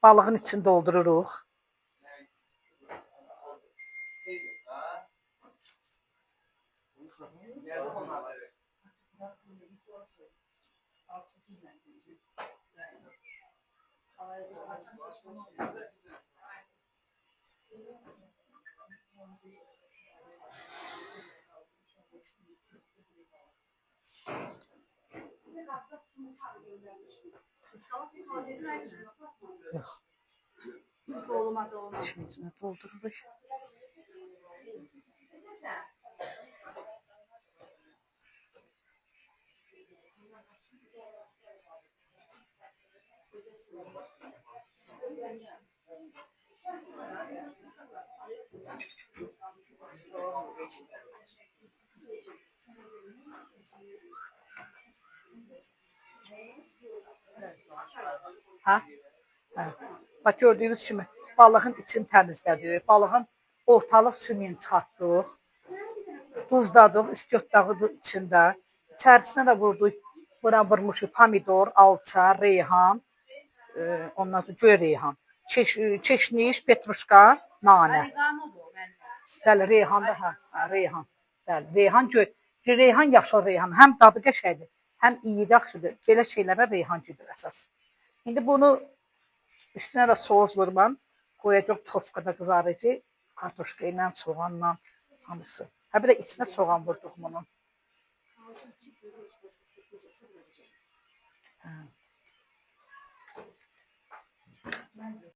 Balığın içini doldururuq. Yox. İçinin içine doldururuq. Ha? Hə. Bax gördüyünüz kimi balığın içini təmizlədik. Balığın ortalıq sümüyünü çıxartdıq. Duzladıq, üst yotdağı içində. İçərisinə də vurduq. Buna vurmuşuq pomidor, alça, reyhan, ondan sonra göy reyhan, çeşniş, petruşka, nanə. Bəli, reyhan da hə, reyhan. Bəli, reyhan göy. Reyhan yaşıl reyhan. Həm dadı qəşəngdir, həm iyi yaxşıdır. Belə şeylərə reyhan gedir əsas. İndi bunu üstünə də soğuz vurmam. Qoyacaq tofkada qızarıcı, kartoşka ilə, soğanla hamısı. Ha bir də içinə soğan vurduq bunun.